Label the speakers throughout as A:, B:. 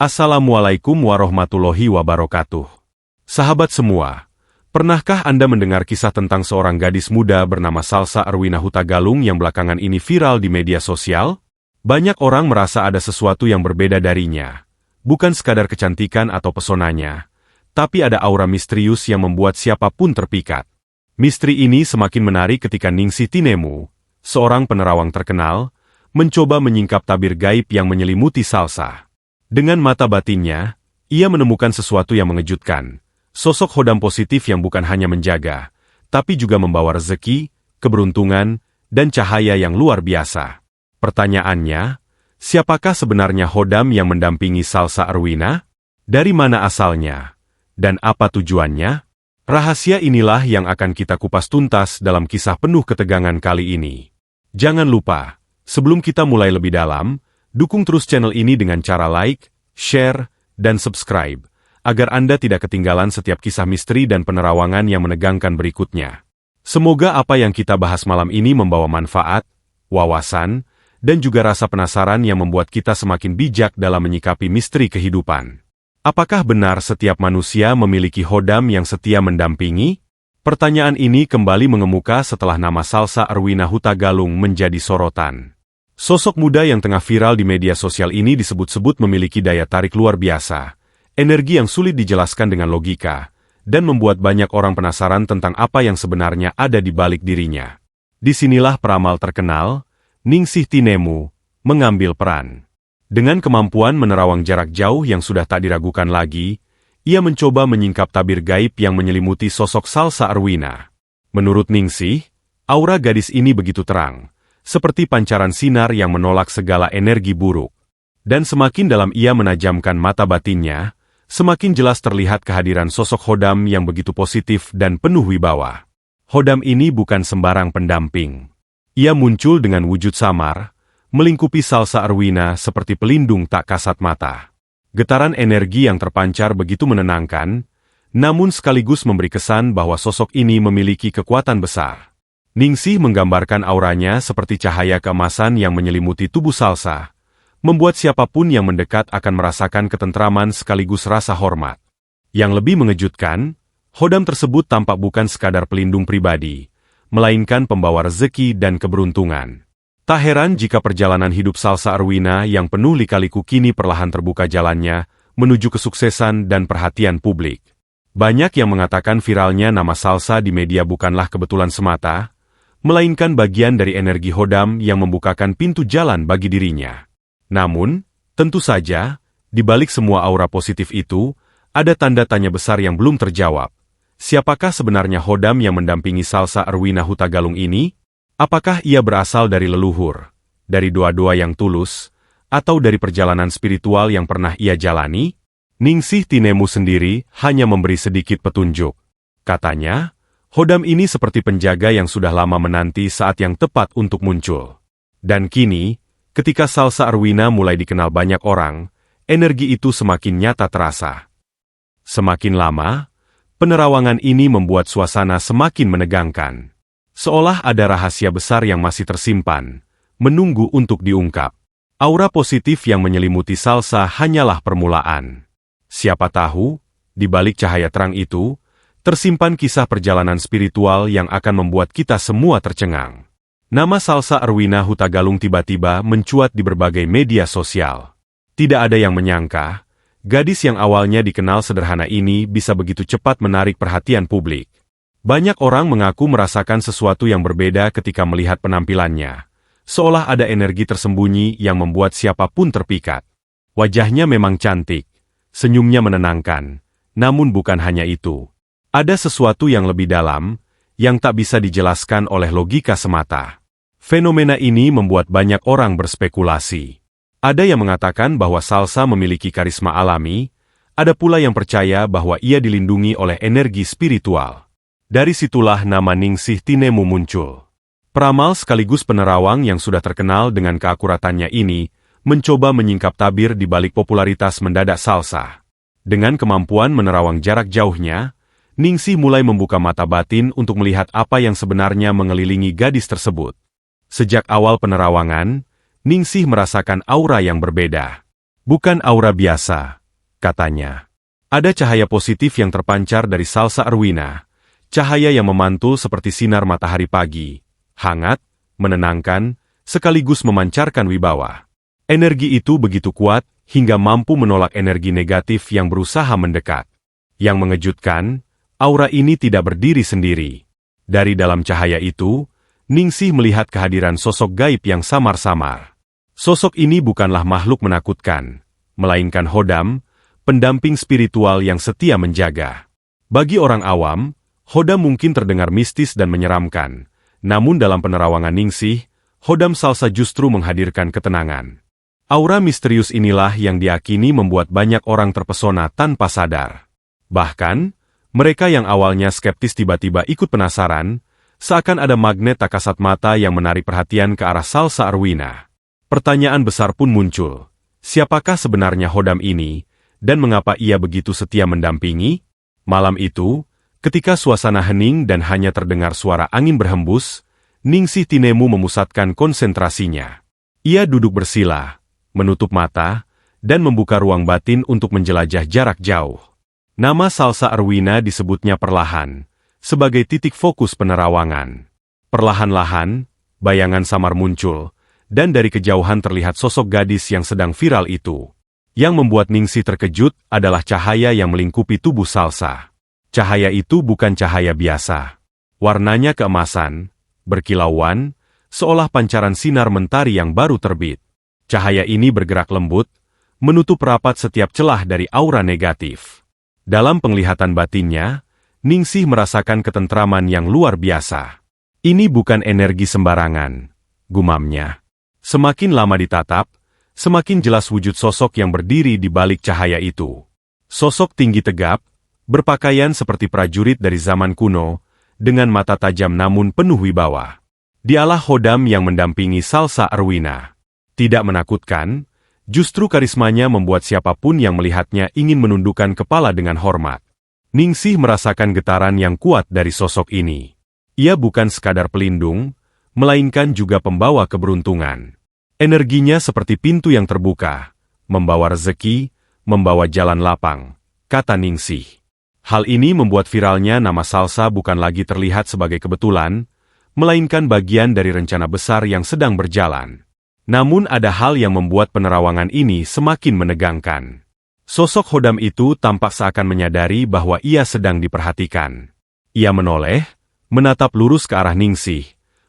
A: Assalamualaikum warahmatullahi wabarakatuh. Sahabat semua, pernahkah Anda mendengar kisah tentang seorang gadis muda bernama Salsa Arwina Hutagalung yang belakangan ini viral di media sosial? Banyak orang merasa ada sesuatu yang berbeda darinya. Bukan sekadar kecantikan atau pesonanya, tapi ada aura misterius yang membuat siapapun terpikat. Misteri ini semakin menarik ketika Ningsih Tinemu, seorang penerawang terkenal, mencoba menyingkap tabir gaib yang menyelimuti Salsa. Dengan mata batinnya, ia menemukan sesuatu yang mengejutkan. Sosok khodam positif yang bukan hanya menjaga, tapi juga membawa rezeki, keberuntungan, dan cahaya yang luar biasa. Pertanyaannya, siapakah sebenarnya khodam yang mendampingi Salsa Arwina? Dari mana asalnya? Dan apa tujuannya? Rahasia inilah yang akan kita kupas tuntas dalam kisah penuh ketegangan kali ini. Jangan lupa, sebelum kita mulai lebih dalam, dukung terus channel ini dengan cara like, share, dan subscribe, agar Anda tidak ketinggalan setiap kisah misteri dan penerawangan yang menegangkan berikutnya. Semoga apa yang kita bahas malam ini membawa manfaat, wawasan, dan juga rasa penasaran yang membuat kita semakin bijak dalam menyikapi misteri kehidupan. Apakah benar setiap manusia memiliki khodam yang setia mendampingi? Pertanyaan ini kembali mengemuka setelah nama Salsa Arwina Hutagalung menjadi sorotan. Sosok muda yang tengah viral di media sosial ini disebut-sebut memiliki daya tarik luar biasa, energi yang sulit dijelaskan dengan logika, dan membuat banyak orang penasaran tentang apa yang sebenarnya ada di balik dirinya. Disinilah peramal terkenal, Ningsih Tinemu, mengambil peran. Dengan kemampuan menerawang jarak jauh yang sudah tak diragukan lagi, ia mencoba menyingkap tabir gaib yang menyelimuti sosok Salsa Arwina. Menurut Ningsih, aura gadis ini begitu terang, seperti pancaran sinar yang menolak segala energi buruk. Dan semakin dalam ia menajamkan mata batinnya, semakin jelas terlihat kehadiran sosok khodam yang begitu positif dan penuh wibawa. Khodam ini bukan sembarang pendamping. Ia muncul dengan wujud samar, melingkupi Salsa Arwina seperti pelindung tak kasat mata. Getaran energi yang terpancar begitu menenangkan, namun sekaligus memberi kesan bahwa sosok ini memiliki kekuatan besar. Ningsih menggambarkan auranya seperti cahaya keemasan yang menyelimuti tubuh Salsa, membuat siapapun yang mendekat akan merasakan ketentraman sekaligus rasa hormat. Yang lebih mengejutkan, khodam tersebut tampak bukan sekadar pelindung pribadi, melainkan pembawa rezeki dan keberuntungan. Tak heran jika perjalanan hidup Salsa Arwina yang penuh lika-liku kini perlahan terbuka jalannya menuju kesuksesan dan perhatian publik. Banyak yang mengatakan viralnya nama Salsa di media bukanlah kebetulan semata, melainkan bagian dari energi khodam yang membukakan pintu jalan bagi dirinya. Namun, tentu saja, di balik semua aura positif itu, ada tanda tanya besar yang belum terjawab. Siapakah sebenarnya khodam yang mendampingi Salsa Arwina Hutagalung ini? Apakah ia berasal dari leluhur, dari doa-doa yang tulus, atau dari perjalanan spiritual yang pernah ia jalani? Ningsih Tinemu sendiri hanya memberi sedikit petunjuk. Katanya, khodam ini seperti penjaga yang sudah lama menanti saat yang tepat untuk muncul. Dan kini, ketika Salsa Arwina mulai dikenal banyak orang, energi itu semakin nyata terasa. Semakin lama, penerawangan ini membuat suasana semakin menegangkan. Seolah ada rahasia besar yang masih tersimpan, menunggu untuk diungkap. Aura positif yang menyelimuti Salsa hanyalah permulaan. Siapa tahu, di balik cahaya terang itu, tersimpan kisah perjalanan spiritual yang akan membuat kita semua tercengang. Nama Salsa Arwina Hutagalung tiba-tiba mencuat di berbagai media sosial. Tidak ada yang menyangka, gadis yang awalnya dikenal sederhana ini bisa begitu cepat menarik perhatian publik. Banyak orang mengaku merasakan sesuatu yang berbeda ketika melihat penampilannya, seolah ada energi tersembunyi yang membuat siapapun terpikat. Wajahnya memang cantik, senyumnya menenangkan, namun bukan hanya itu. Ada sesuatu yang lebih dalam, yang tak bisa dijelaskan oleh logika semata. Fenomena ini membuat banyak orang berspekulasi. Ada yang mengatakan bahwa Salsa memiliki karisma alami, ada pula yang percaya bahwa ia dilindungi oleh energi spiritual. Dari situlah nama Ningsih Tinemu muncul. Peramal sekaligus penerawang yang sudah terkenal dengan keakuratannya ini, mencoba menyingkap tabir di balik popularitas mendadak Salsa. Dengan kemampuan menerawang jarak jauhnya, Ningsih mulai membuka mata batin untuk melihat apa yang sebenarnya mengelilingi gadis tersebut. Sejak awal penerawangan, Ningsih merasakan aura yang berbeda. Bukan aura biasa, katanya. Ada cahaya positif yang terpancar dari Salsa Arwina, cahaya yang memantul seperti sinar matahari pagi, hangat, menenangkan, sekaligus memancarkan wibawa. Energi itu begitu kuat, hingga mampu menolak energi negatif yang berusaha mendekat. Yang mengejutkan, aura ini tidak berdiri sendiri. Dari dalam cahaya itu, Ningsih melihat kehadiran sosok gaib yang samar-samar. Sosok ini bukanlah makhluk menakutkan, melainkan Hodam, pendamping spiritual yang setia menjaga. Bagi orang awam, Hodam mungkin terdengar mistis dan menyeramkan, namun dalam penerawangan Ningsih, Hodam Salsa justru menghadirkan ketenangan. Aura misterius inilah yang diyakini membuat banyak orang terpesona tanpa sadar. Bahkan, mereka yang awalnya skeptis tiba-tiba ikut penasaran, seakan ada magnet tak kasat mata yang menarik perhatian ke arah Salsa Arwina. Pertanyaan besar pun muncul. Siapakah sebenarnya Hodam ini, dan mengapa ia begitu setia mendampingi? Malam itu, ketika suasana hening dan hanya terdengar suara angin berhembus, Ningsih Tinemu memusatkan konsentrasinya. Ia duduk bersila, menutup mata, dan membuka ruang batin untuk menjelajah jarak jauh. Nama Salsa Arwina disebutnya perlahan, sebagai titik fokus penerawangan. Perlahan-lahan, bayangan samar muncul, dan dari kejauhan terlihat sosok gadis yang sedang viral itu. Yang membuat Ningsih terkejut adalah cahaya yang melingkupi tubuh Salsa. Cahaya itu bukan cahaya biasa. Warnanya keemasan, berkilauan, seolah pancaran sinar mentari yang baru terbit. Cahaya ini bergerak lembut, menutup rapat setiap celah dari aura negatif. Dalam penglihatan batinnya, Ningsih merasakan ketentraman yang luar biasa. Ini bukan energi sembarangan, gumamnya. Semakin lama ditatap, semakin jelas wujud sosok yang berdiri di balik cahaya itu. Sosok tinggi tegap, berpakaian seperti prajurit dari zaman kuno, dengan mata tajam namun penuh wibawa. Dialah Hodam yang mendampingi Salsa Arwina. Tidak menakutkan, justru karismanya membuat siapapun yang melihatnya ingin menundukkan kepala dengan hormat. Ningsih merasakan getaran yang kuat dari sosok ini. Ia bukan sekadar pelindung, melainkan juga pembawa keberuntungan. Energinya seperti pintu yang terbuka, membawa rezeki, membawa jalan lapang, kata Ningsih. Hal ini membuat viralnya nama Salsa bukan lagi terlihat sebagai kebetulan, melainkan bagian dari rencana besar yang sedang berjalan. Namun ada hal yang membuat penerawangan ini semakin menegangkan. Sosok Hodam itu tampak seakan menyadari bahwa ia sedang diperhatikan. Ia menoleh, menatap lurus ke arah Ningsih,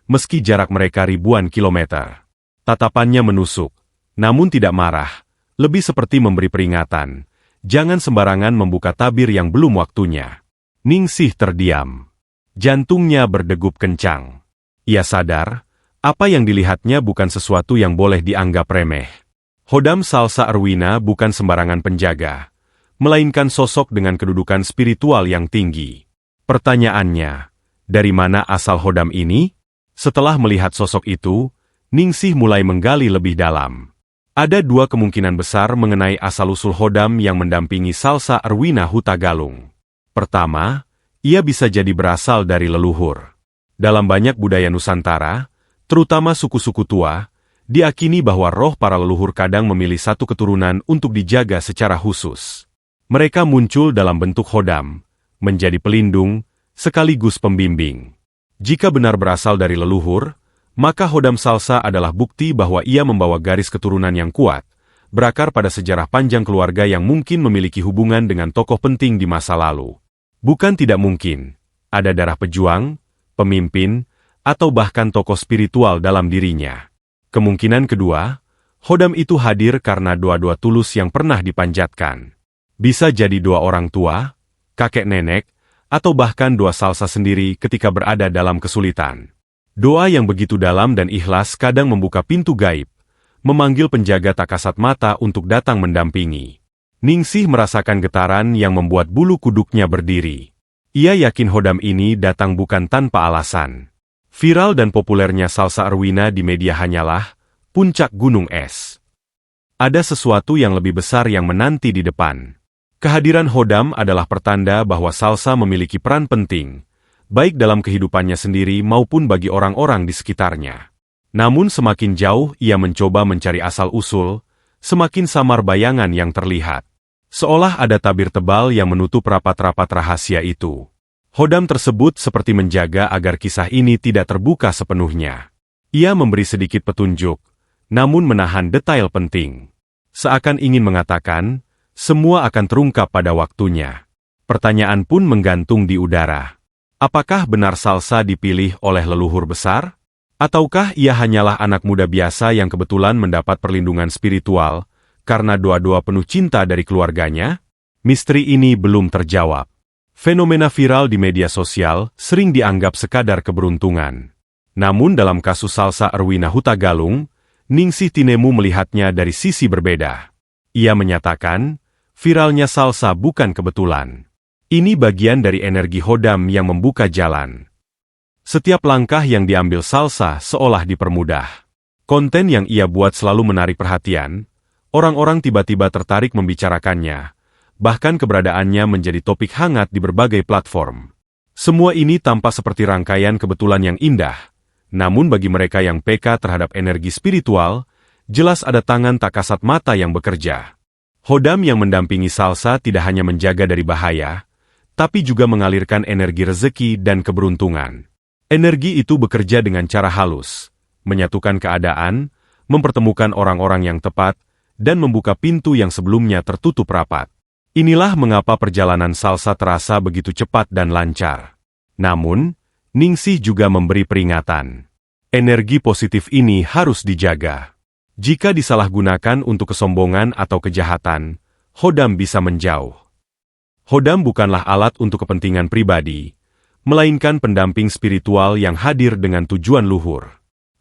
A: meski jarak mereka ribuan kilometer. Tatapannya menusuk, namun tidak marah, lebih seperti memberi peringatan. Jangan sembarangan membuka tabir yang belum waktunya. Ningsih terdiam. Jantungnya berdegup kencang. Ia sadar, apa yang dilihatnya bukan sesuatu yang boleh dianggap remeh. Hodam Salsa Arwina bukan sembarangan penjaga, melainkan sosok dengan kedudukan spiritual yang tinggi. Pertanyaannya, dari mana asal Hodam ini? Setelah melihat sosok itu, Ningsih mulai menggali lebih dalam. Ada dua kemungkinan besar mengenai asal-usul Hodam yang mendampingi Salsa Arwina Hutagalung. Pertama, ia bisa jadi berasal dari leluhur. Dalam banyak budaya Nusantara, terutama suku-suku tua, diakini bahwa roh para leluhur kadang memilih satu keturunan untuk dijaga secara khusus. Mereka muncul dalam bentuk Hodam, menjadi pelindung, sekaligus pembimbing. Jika benar berasal dari leluhur, maka Hodam Salsa adalah bukti bahwa ia membawa garis keturunan yang kuat, berakar pada sejarah panjang keluarga yang mungkin memiliki hubungan dengan tokoh penting di masa lalu. Bukan tidak mungkin, ada darah pejuang, pemimpin, atau bahkan tokoh spiritual dalam dirinya. Kemungkinan kedua, Hodam itu hadir karena doa-doa tulus yang pernah dipanjatkan. Bisa jadi doa orang tua, kakek nenek, atau bahkan doa Salsa sendiri ketika berada dalam kesulitan. Doa yang begitu dalam dan ikhlas kadang membuka pintu gaib, memanggil penjaga tak kasat mata untuk datang mendampingi. Ningsih merasakan getaran yang membuat bulu kuduknya berdiri. Ia yakin Hodam ini datang bukan tanpa alasan. Viral dan populernya Salsa Arwina di media hanyalah puncak gunung es. Ada sesuatu yang lebih besar yang menanti di depan. Kehadiran Hodam adalah pertanda bahwa Salsa memiliki peran penting, baik dalam kehidupannya sendiri maupun bagi orang-orang di sekitarnya. Namun semakin jauh ia mencoba mencari asal-usul, semakin samar bayangan yang terlihat. Seolah ada tabir tebal yang menutup rapat-rapat rahasia itu. Hodam tersebut seperti menjaga agar kisah ini tidak terbuka sepenuhnya. Ia memberi sedikit petunjuk, namun menahan detail penting. Seakan ingin mengatakan, semua akan terungkap pada waktunya. Pertanyaan pun menggantung di udara. Apakah benar Salsa dipilih oleh leluhur besar? Ataukah ia hanyalah anak muda biasa yang kebetulan mendapat perlindungan spiritual karena doa-doa penuh cinta dari keluarganya? Misteri ini belum terjawab. Fenomena viral di media sosial sering dianggap sekadar keberuntungan. Namun dalam kasus Salsa Erwina Hutagalung, Ningsih Tinemu melihatnya dari sisi berbeda. Ia menyatakan, viralnya Salsa bukan kebetulan. Ini bagian dari energi Hodam yang membuka jalan. Setiap langkah yang diambil Salsa seolah dipermudah. Konten yang ia buat selalu menarik perhatian, orang-orang tiba-tiba tertarik membicarakannya, bahkan keberadaannya menjadi topik hangat di berbagai platform. Semua ini tampak seperti rangkaian kebetulan yang indah, namun bagi mereka yang peka terhadap energi spiritual, jelas ada tangan tak kasat mata yang bekerja. Hodam yang mendampingi Salsa tidak hanya menjaga dari bahaya, tapi juga mengalirkan energi rezeki dan keberuntungan. Energi itu bekerja dengan cara halus, menyatukan keadaan, mempertemukan orang-orang yang tepat, dan membuka pintu yang sebelumnya tertutup rapat. Inilah mengapa perjalanan Salsa terasa begitu cepat dan lancar. Namun, Ningsih juga memberi peringatan. Energi positif ini harus dijaga. Jika disalahgunakan untuk kesombongan atau kejahatan, Hodam bisa menjauh. Hodam bukanlah alat untuk kepentingan pribadi, melainkan pendamping spiritual yang hadir dengan tujuan luhur.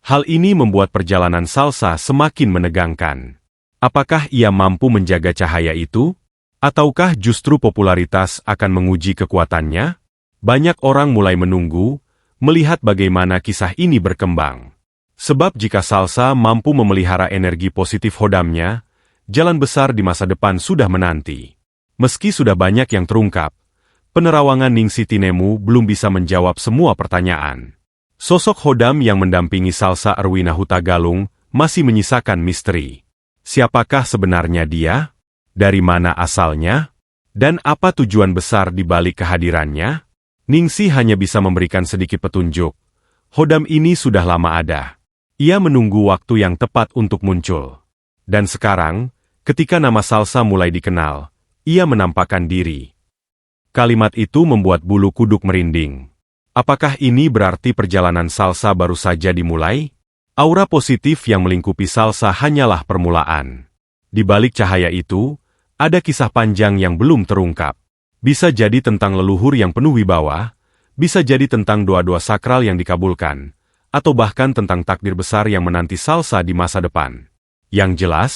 A: Hal ini membuat perjalanan Salsa semakin menegangkan. Apakah ia mampu menjaga cahaya itu? Ataukah justru popularitas akan menguji kekuatannya? Banyak orang mulai menunggu, melihat bagaimana kisah ini berkembang. Sebab jika Salsa mampu memelihara energi positif Hodamnya, jalan besar di masa depan sudah menanti. Meski sudah banyak yang terungkap, penerawangan Ningsih Tinemu belum bisa menjawab semua pertanyaan. Sosok Hodam yang mendampingi Salsa Erwina Hutagalung masih menyisakan misteri. Siapakah sebenarnya dia? Dari mana asalnya? Dan apa tujuan besar di balik kehadirannya? Ningsih hanya bisa memberikan sedikit petunjuk. Hodam ini sudah lama ada. Ia menunggu waktu yang tepat untuk muncul. Dan sekarang, ketika nama Salsa mulai dikenal, ia menampakkan diri. Kalimat itu membuat bulu kuduk merinding. Apakah ini berarti perjalanan Salsa baru saja dimulai? Aura positif yang melingkupi Salsa hanyalah permulaan. Di balik cahaya itu, ada kisah panjang yang belum terungkap. Bisa jadi tentang leluhur yang penuh wibawa, bisa jadi tentang doa-doa sakral yang dikabulkan, atau bahkan tentang takdir besar yang menanti Salsa di masa depan. Yang jelas,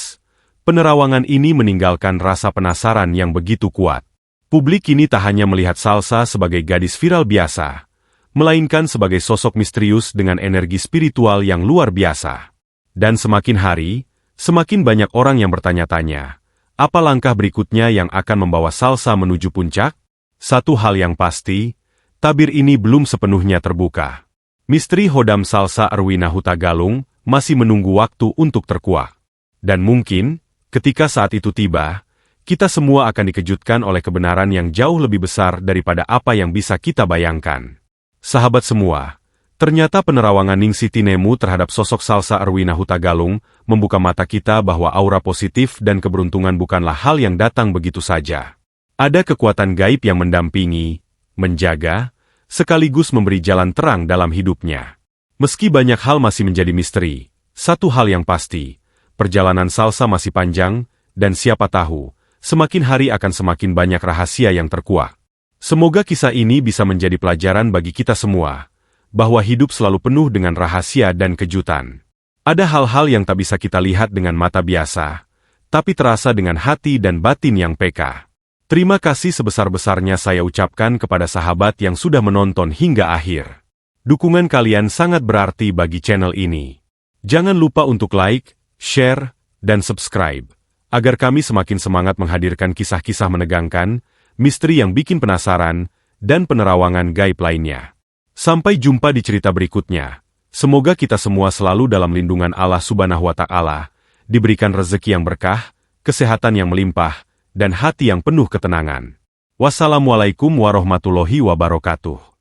A: penerawangan ini meninggalkan rasa penasaran yang begitu kuat. Publik kini tak hanya melihat Salsa sebagai gadis viral biasa, melainkan sebagai sosok misterius dengan energi spiritual yang luar biasa. Dan semakin hari, semakin banyak orang yang bertanya-tanya, apa langkah berikutnya yang akan membawa Salsa menuju puncak? Satu hal yang pasti, tabir ini belum sepenuhnya terbuka. Misteri Hodam Salsa Erwina Hutagalung masih menunggu waktu untuk terkuak. Dan mungkin, ketika saat itu tiba, kita semua akan dikejutkan oleh kebenaran yang jauh lebih besar daripada apa yang bisa kita bayangkan. Sahabat semua, ternyata penerawangan Ningsih Tinemu terhadap sosok Salsa Erwina Hutagalung membuka mata kita bahwa aura positif dan keberuntungan bukanlah hal yang datang begitu saja. Ada kekuatan gaib yang mendampingi, menjaga, sekaligus memberi jalan terang dalam hidupnya. Meski banyak hal masih menjadi misteri, satu hal yang pasti, perjalanan Salsa masih panjang, dan siapa tahu, semakin hari akan semakin banyak rahasia yang terkuak. Semoga kisah ini bisa menjadi pelajaran bagi kita semua, bahwa hidup selalu penuh dengan rahasia dan kejutan. Ada hal-hal yang tak bisa kita lihat dengan mata biasa, tapi terasa dengan hati dan batin yang peka. Terima kasih sebesar-besarnya saya ucapkan kepada sahabat yang sudah menonton hingga akhir. Dukungan kalian sangat berarti bagi channel ini. Jangan lupa untuk like, share, dan subscribe, agar kami semakin semangat menghadirkan kisah-kisah menegangkan, misteri yang bikin penasaran, dan penerawangan gaib lainnya. Sampai jumpa di cerita berikutnya. Semoga kita semua selalu dalam lindungan Allah Subhanahu wa Ta'ala, diberikan rezeki yang berkah, kesehatan yang melimpah, dan hati yang penuh ketenangan. Wassalamualaikum warahmatullahi wabarakatuh.